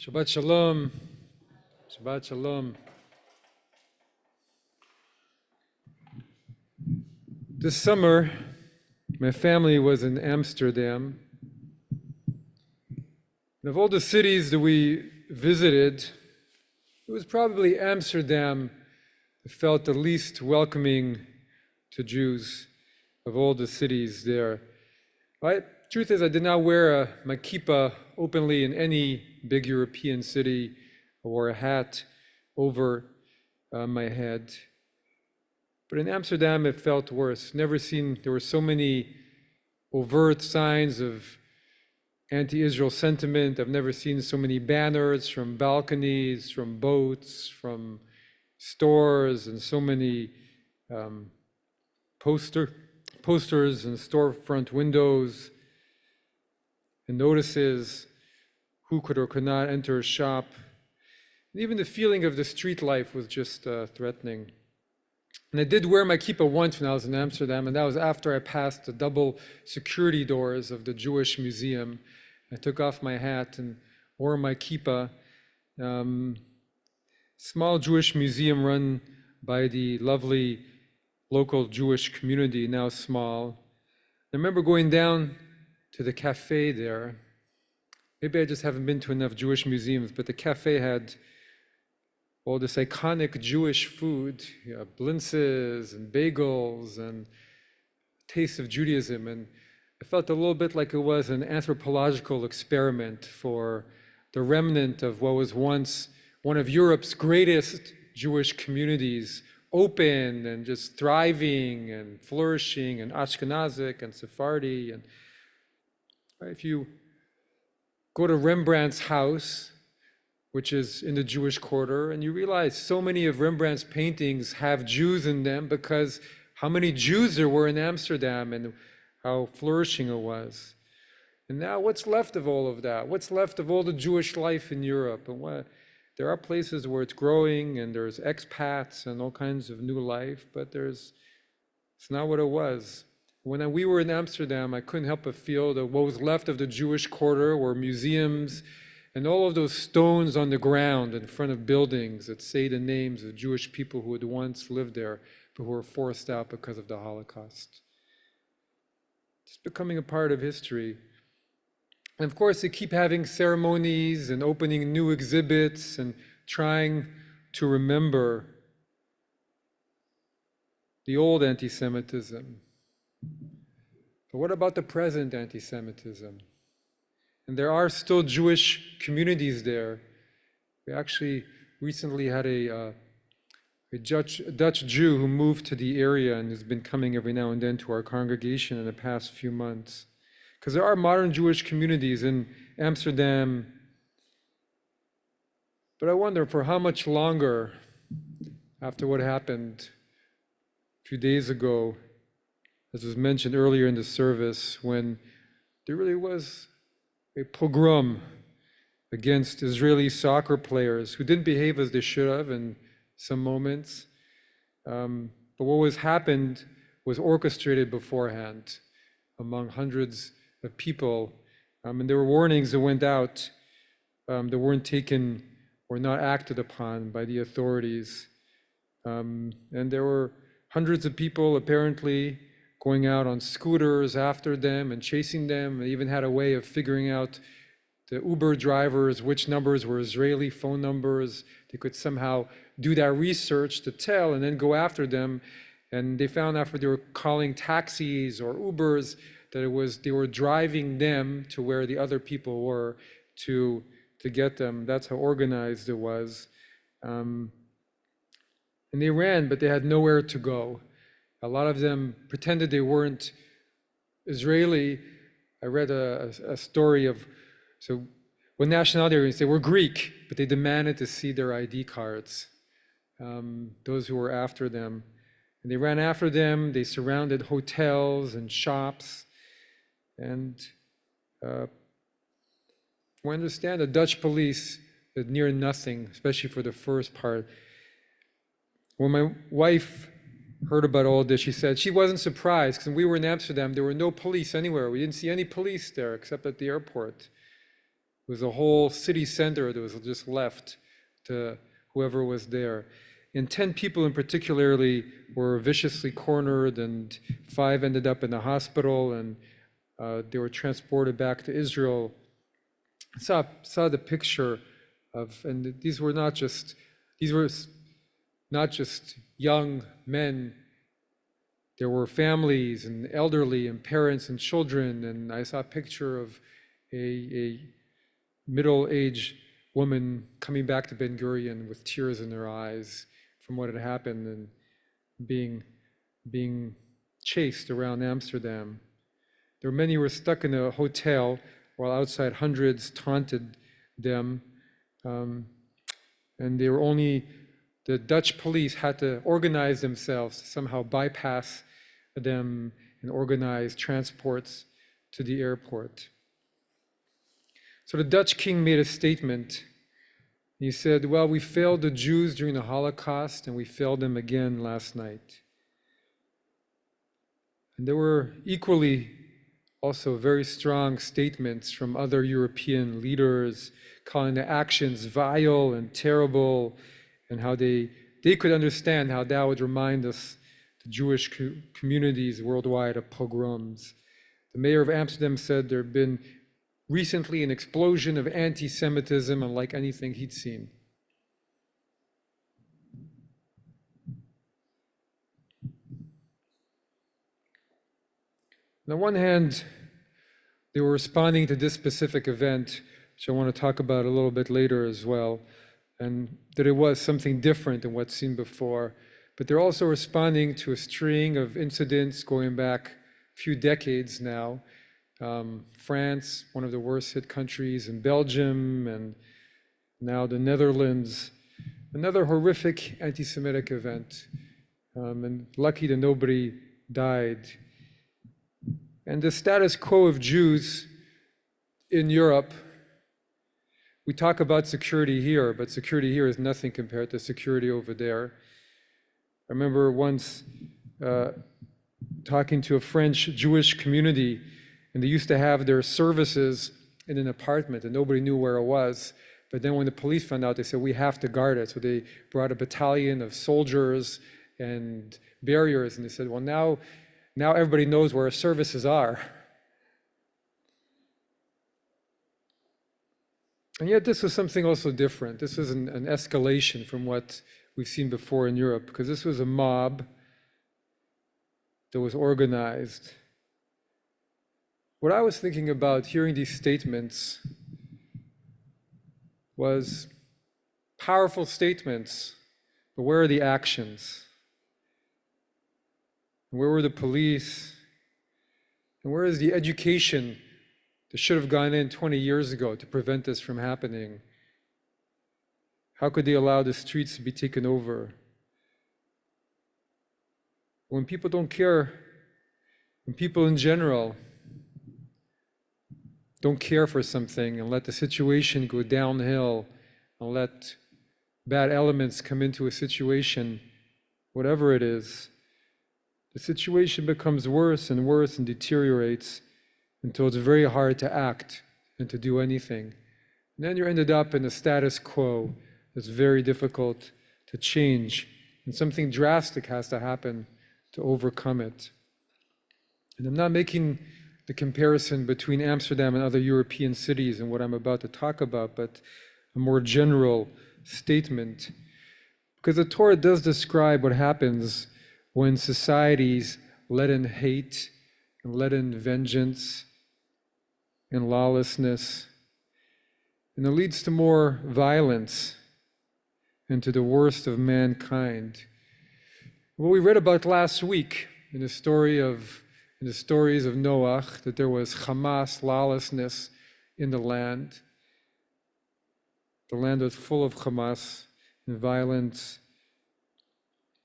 Shabbat Shalom. Shabbat Shalom. This summer, my family was in Amsterdam. And of all the cities that we visited, it was probably Amsterdam that felt the least welcoming to Jews of all the cities there. Truth is, I did not wear my kippah openly in any big European city. I wore a hat over my head. But in Amsterdam, it felt worse. There were so many overt signs of anti-Israel sentiment. I've never seen so many banners from balconies, from boats, from stores, and so many posters and storefront windows and notices who could or could not enter a shop. And even the feeling of the street life was just threatening. And I did wear my kippah once when I was in Amsterdam, and that was after I passed the double security doors of the Jewish Museum. I took off my hat and wore my kippah. Small Jewish museum run by the lovely local Jewish community, now small. I remember going down to the cafe there. Maybe I just haven't been to enough Jewish museums, but the cafe had all this iconic Jewish food, blintzes and bagels and taste of Judaism. And I felt a little bit like it was an anthropological experiment for the remnant of what was once one of Europe's greatest Jewish communities, open and just thriving and flourishing, and Ashkenazic and Sephardi. And if you go to Rembrandt's house, which is in the Jewish quarter, and you realize so many of Rembrandt's paintings have Jews in them because how many Jews there were in Amsterdam and how flourishing it was. And now what's left of all of that? What's left of all the Jewish life in Europe? And there are places where it's growing and there's expats and all kinds of new life, but it's not what it was. When we were in Amsterdam, I couldn't help but feel that what was left of the Jewish quarter were museums and all of those stones on the ground in front of buildings that say the names of Jewish people who had once lived there, but who were forced out because of the Holocaust. It's becoming a part of history. And of course, they keep having ceremonies and opening new exhibits and trying to remember the old anti-Semitism. But what about the present anti-Semitism? And there are still Jewish communities there. We actually recently had a Dutch Jew who moved to the area and has been coming every now and then to our congregation in the past few months. Because there are modern Jewish communities in Amsterdam. But I wonder for how much longer after what happened a few days ago, as was mentioned earlier in the service, when there really was a pogrom against Israeli soccer players who didn't behave as they should have in some moments. But what happened was orchestrated beforehand among hundreds of people. And there were warnings that went out that weren't taken or not acted upon by the authorities. And there were hundreds of people apparently going out on scooters after them and chasing them. They even had a way of figuring out the Uber drivers, which numbers were Israeli phone numbers. They could somehow do that research to tell and then go after them. And they found after they were calling taxis or Ubers that they were driving them to where the other people were to get them. That's how organized it was. And they ran, but they had nowhere to go. A lot of them pretended they weren't Israeli. I read a story of, so what nationality they were, they were Greek, but they demanded to see their ID cards, those who were after them. And they ran after them, they surrounded hotels and shops. And we understand the Dutch police did near nothing, especially for the first part. When my wife heard about all this, she said she wasn't surprised because when we were in Amsterdam, there were no police anywhere. We didn't see any police there except at the airport. was a whole city center that was just left to whoever was there. And 10 people in particularly were viciously cornered, and 5 ended up in the hospital, and they were transported back to Israel. I saw the picture of, and these were not just young men. There were families and elderly and parents and children, and I saw a picture of a middle-aged woman coming back to Ben Gurion with tears in her eyes from what had happened and being chased around Amsterdam. There were many who were stuck in a hotel while outside hundreds taunted them, and the Dutch police had to organize themselves to somehow bypass them and organize transports to the airport. So the Dutch king made a statement. He said, well, we failed the Jews during the Holocaust, and we failed them again last night. And there were equally also very strong statements from other European leaders calling the actions vile and terrible, and how they could understand how that would remind us, the Jewish communities worldwide, of pogroms. The mayor of Amsterdam said there had been recently an explosion of anti-Semitism unlike anything he'd seen. On the one hand, they were responding to this specific event, which I want to talk about a little bit later as well, and that it was something different than what's seen before. But they're also responding to a string of incidents going back a few decades now. France, one of the worst hit countries, and Belgium, and now the Netherlands. Another horrific anti-Semitic event, and lucky that nobody died. And the status quo of Jews in Europe, we talk about security here, but security here is nothing compared to security over there. I remember once talking to a French Jewish community, and they used to have their services in an apartment, and nobody knew where it was. But then when the police found out, they said, we have to guard it. So they brought a battalion of soldiers and barriers, and they said, well, now everybody knows where our services are. And yet this was something also different. This was an escalation from what we've seen before in Europe, because this was a mob that was organized. What I was thinking about hearing these statements was powerful statements, but where are the actions? Where were the police? And where is the education that should have gone in 20 years ago to prevent this from happening? How could they allow the streets to be taken over? When people don't care, when people in general don't care for something and let the situation go downhill and let bad elements come into a situation, whatever it is, the situation becomes worse and worse and deteriorates until it's very hard to act and to do anything. And then you're ended up in a status quo that's very difficult to change, and something drastic has to happen to overcome it. And I'm not making the comparison between Amsterdam and other European cities and what I'm about to talk about, but a more general statement. Because the Torah does describe what happens when societies let in hate and let in vengeance and lawlessness, and it leads to more violence and to the worst of mankind. What we read about last week in the stories of Noah, that there was Hamas, lawlessness in the land. The land was full of Hamas and violence,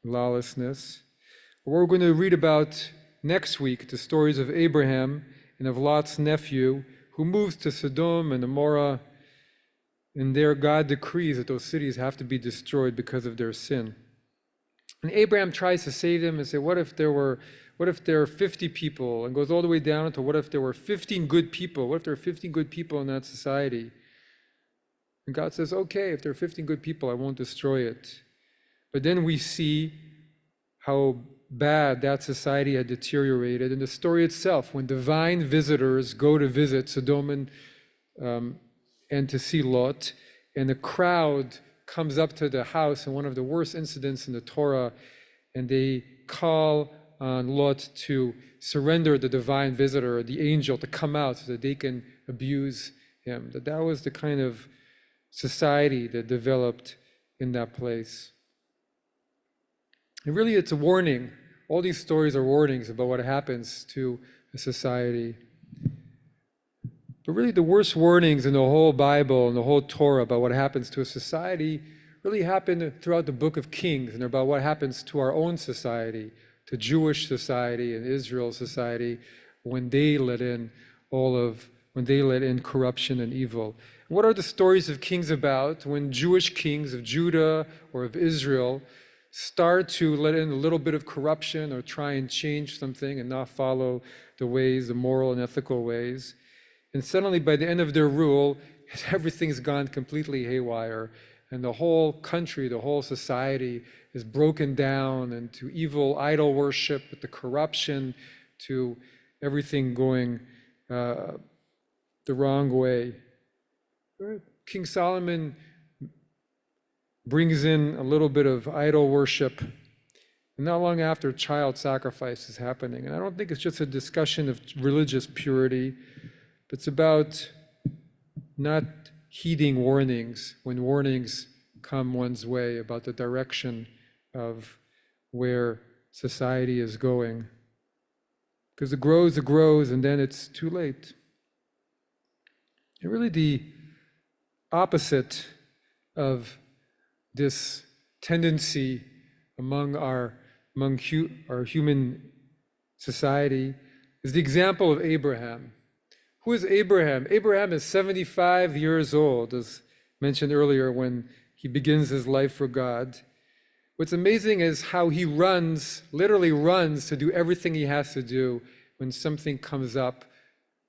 lawlessness. We're going to read about next week the stories of Abraham and of Lot's nephew, who moves to Sodom and Gomorrah, and there God decrees that those cities have to be destroyed because of their sin. And Abraham tries to save them and say, what if there are 50 people, and goes all the way down to what if there were 15 good people? What if there are 15 good people in that society? And God says, okay, if there are 15 good people, I won't destroy it. But then we see how bad that society had deteriorated in the story itself, when divine visitors go to visit Sodom and to see Lot, and the crowd comes up to the house in one of the worst incidents in the Torah, and they call on Lot to surrender the divine visitor, the angel, to come out so that they can abuse him. That was the kind of society that developed in that place. And really, it's a warning. All these stories are warnings about what happens to a society. But really, the worst warnings in the whole Bible and the whole Torah about what happens to a society really happen throughout the book of Kings, and about what happens to our own society, to Jewish society and Israel society, when they let in corruption and evil. What are the stories of kings about? When Jewish kings of Judah or of Israel start to let in a little bit of corruption or try and change something and not follow the ways, the moral and ethical ways. And suddenly, by the end of their rule, everything's gone completely haywire. And the whole country, the whole society is broken down into evil idol worship, with the corruption, to everything going the wrong way. King Solomon brings in a little bit of idol worship, and not long after, child sacrifice is happening. And I don't think it's just a discussion of religious purity, but it's about not heeding warnings when warnings come one's way about the direction of where society is going. Because it grows, and then it's too late. And really, the opposite of this tendency among our human society is the example of Abraham. Who is Abraham? Abraham is 75 years old, as mentioned earlier, when he begins his life for God. What's amazing is how he literally runs to do everything he has to do when something comes up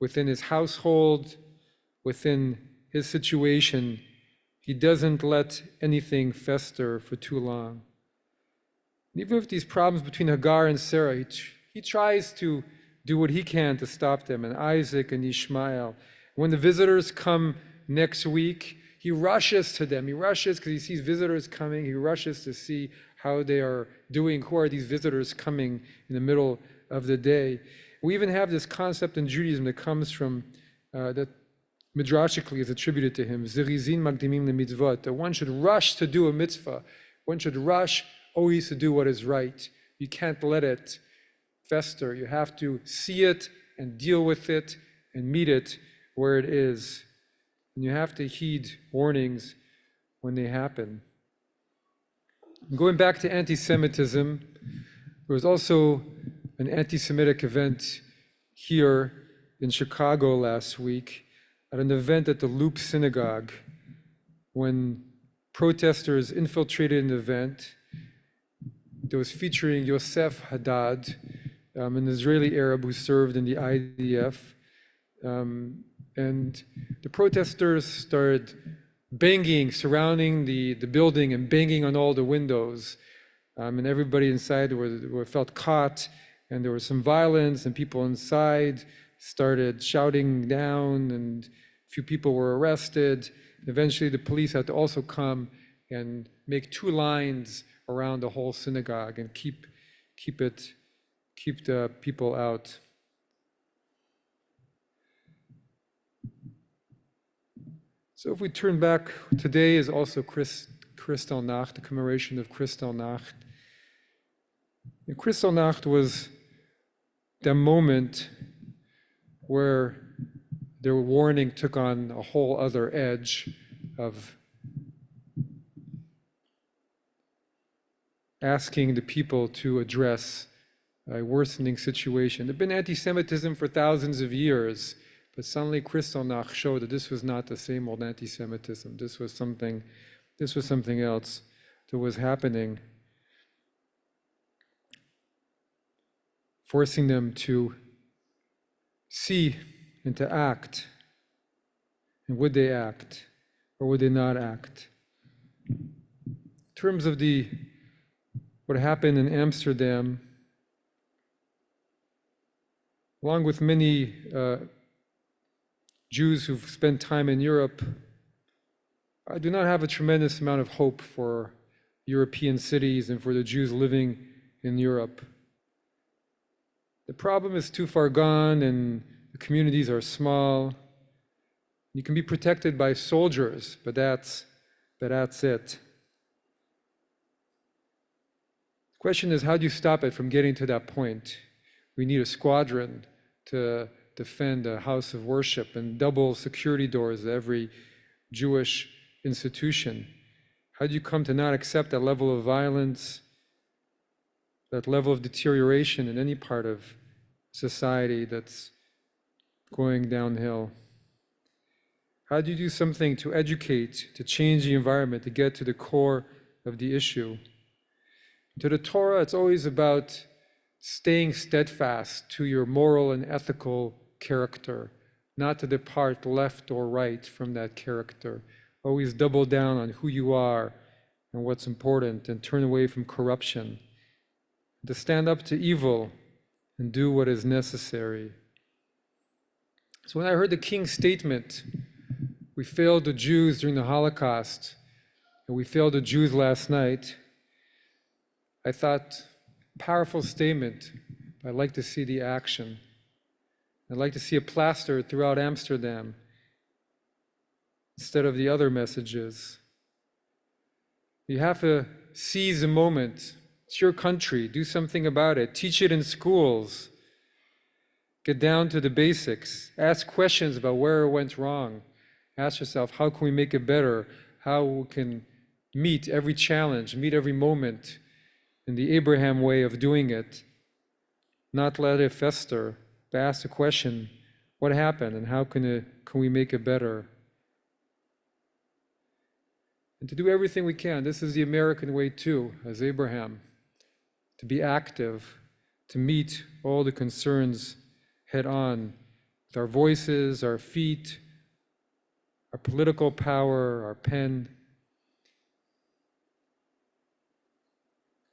within his household, within his situation. He doesn't let anything fester for too long. And even with these problems between Hagar and Sarah, he tries to do what he can to stop them, and Isaac and Ishmael. When the visitors come next week, he rushes to them. He rushes because he sees visitors coming. He rushes to see how they are doing. Who are these visitors coming in the middle of the day? We even have this concept in Judaism that comes from, that midrashically is attributed to him, Zirizin Magdimim LeMitzvot, that one should rush to do a mitzvah. One should rush always to do what is right. You can't let it fester. You have to see it and deal with it and meet it where it is. And you have to heed warnings when they happen. Going back to anti-Semitism, there was also an anti-Semitic event here in Chicago last week, at an event at the Loop Synagogue, when protesters infiltrated an event that was featuring Yosef Haddad, an Israeli Arab who served in the IDF. And the protesters started surrounding the building and banging on all the windows. And everybody inside felt caught, and there was some violence, and people inside started shouting down, and a few people were arrested. Eventually, the police had to also come and make 2 lines around the whole synagogue and keep the people out. So if we turn back, today is also Kristallnacht, the commemoration of Kristallnacht. And Kristallnacht was the moment where their warning took on a whole other edge of asking the people to address a worsening situation. There'd been anti-Semitism for thousands of years, but suddenly Kristallnacht showed that this was not the same old anti-Semitism. This was something else that was happening, forcing them to see and to act. And would they act? or would they not act? In terms of what happened in Amsterdam, along with many Jews who've spent time in Europe, I do not have a tremendous amount of hope for European cities and for the Jews living in Europe. The problem is too far gone and the communities are small. You can be protected by soldiers, but that's it. The question is, how do you stop it from getting to that point? We need a squadron to defend a house of worship and double security doors at every Jewish institution. How do you come to not accept that level of violence, that level of deterioration in any part of society that's going downhill? How do you do something to educate, to change the environment, to get to the core of the issue? To the Torah, it's always about staying steadfast to your moral and ethical character, not to depart left or right from that character. Always double down on who you are and what's important and turn away from corruption. To stand up to evil and do what is necessary. So when I heard the king's statement, we failed the Jews during the Holocaust, and we failed the Jews last night, I thought, powerful statement. I'd like to see the action. I'd like to see it plastered throughout Amsterdam instead of the other messages. You have to seize the moment. It's your country. Do something about it. Teach it in schools. Get down to the basics. Ask questions about where it went wrong. Ask yourself, how can we make it better? How we can meet every challenge, meet every moment in the Abraham way of doing it. Not let it fester, but ask the question, what happened and how can we make it better? And to do everything we can. This is the American way too, as Abraham. To be active, to meet all the concerns head on, with our voices, our feet, our political power, our pen.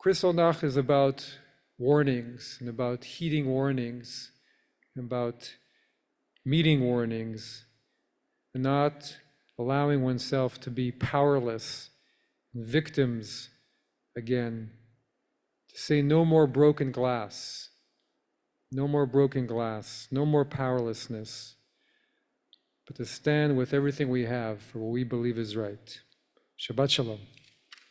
Kristallnacht is about warnings and about heeding warnings, about meeting warnings, and not allowing oneself to be powerless, victims again. To say no more broken glass, no more broken glass, no more powerlessness, but to stand with everything we have for what we believe is right. Shabbat Shalom.